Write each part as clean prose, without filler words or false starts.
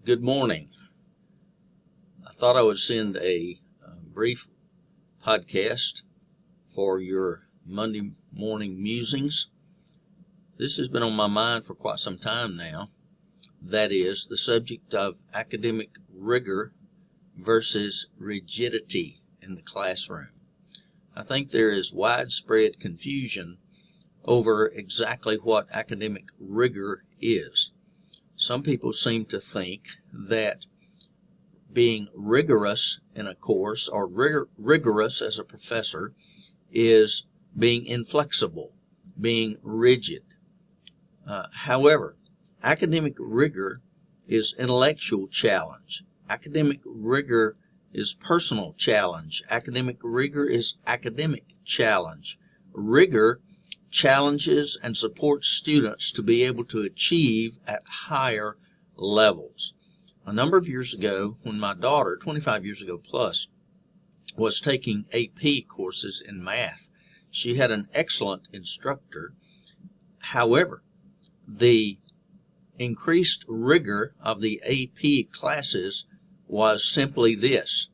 Good morning. I thought I would send a brief podcast for your Monday morning musings. This has been on my mind for quite some time now. That is the subject of academic rigor versus rigidity in the classroom. I think there is widespread confusion over exactly what academic rigor is. Some people seem to think that being rigorous in a course or rigorous as a professor is being inflexible, being rigid. However, academic rigor is intellectual challenge. Academic rigor is personal challenge. Academic rigor is academic challenge. Rigor challenges and supports students to be able to achieve at higher levels. A number of years ago, when my daughter, 25 years ago plus, was taking AP courses in math, she had an excellent instructor. However, the increased rigor of the AP classes was simply this.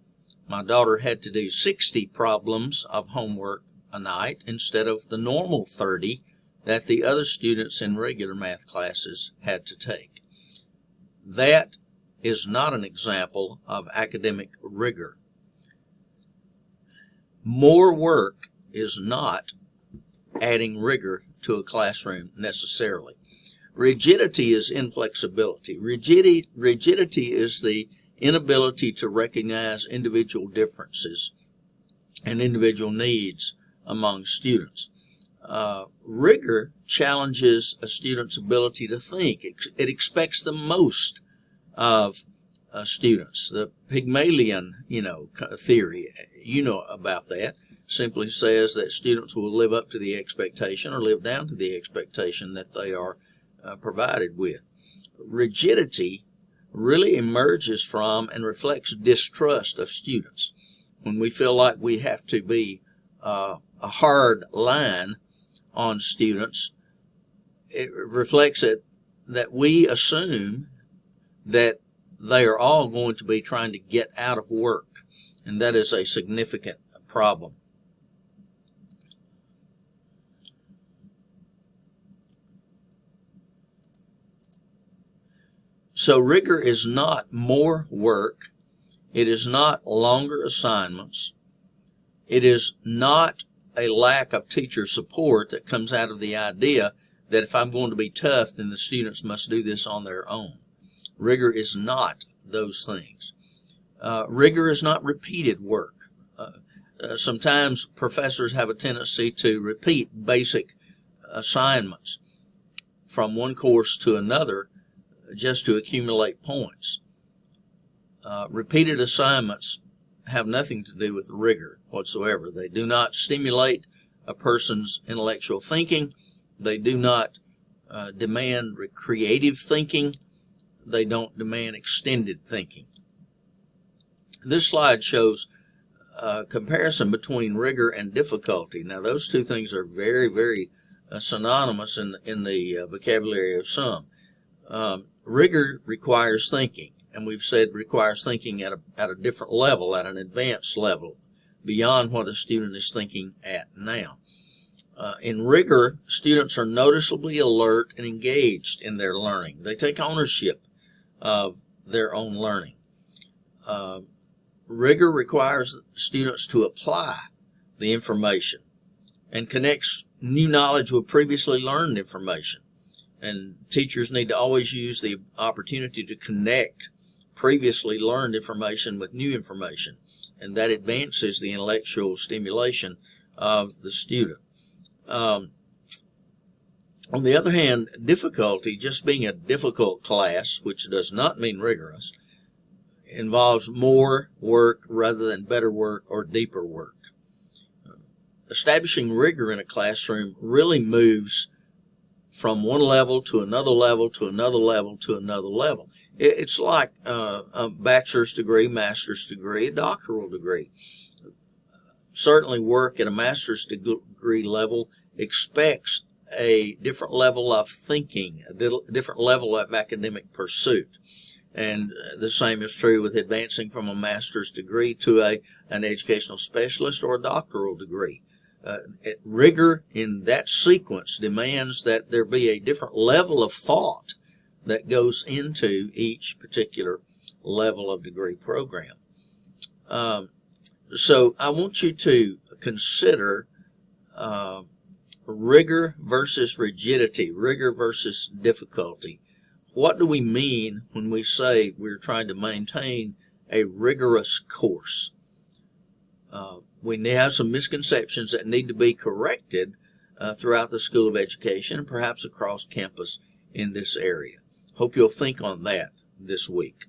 My daughter had to do 60 problems of homework a night instead of the normal 30 that the other students in regular math classes had to take. That is not an example of academic rigor. More work is not adding rigor to a classroom necessarily. Rigidity is inflexibility. Rigidity is the inability to recognize individual differences and individual needs among students. Rigor challenges a student's ability to think. It expects the most of students. The Pygmalion, theory, about that, simply says that students will live up to the expectation or live down to the expectation that they are provided with. Rigidity really emerges from and reflects distrust of students. When we feel like we have to be a hard line on students, it reflects that we assume that they are all going to be trying to get out of work, and that is a significant problem. So rigor is not more work. It is not longer assignments. It is not a lack of teacher support that comes out of the idea that if I'm going to be tough, then the students must do this on their own. Rigor is not those things. Rigor is not repeated work. Sometimes professors have a tendency to repeat basic assignments from one course to another just to accumulate points. Repeated assignments have nothing to do with rigor whatsoever. They do not stimulate a person's intellectual thinking. They do not demand creative thinking. They don't demand extended thinking. This slide shows a comparison between rigor and difficulty. Now, those two things are very, very synonymous in the vocabulary of some. Rigor requires thinking, and we've said requires thinking at a different level, at an advanced level, beyond what a student is thinking at now. In rigor, students are noticeably alert and engaged in their learning. They take ownership of their own learning. Rigor requires students to apply the information and connects new knowledge with previously learned information. And teachers need to always use the opportunity to connect previously learned information with new information, and that advances the intellectual stimulation of the student. On the other hand, difficulty, just being a difficult class, which does not mean rigorous, involves more work rather than better work or deeper work. Establishing rigor in a classroom really moves from one level to another level to another level to another level. It's like a bachelor's degree, master's degree, a doctoral degree. Certainly work at a master's degree level expects a different level of thinking, a different level of academic pursuit. And the same is true with advancing from a master's degree to an educational specialist or a doctoral degree. Rigor in that sequence demands that there be a different level of thought that goes into each particular level of degree program. So I want you to consider rigor versus rigidity, rigor versus difficulty. What do we mean when we say we're trying to maintain a rigorous course? We have some misconceptions that need to be corrected throughout the School of Education and perhaps across campus in this area. Hope you'll think on that this week.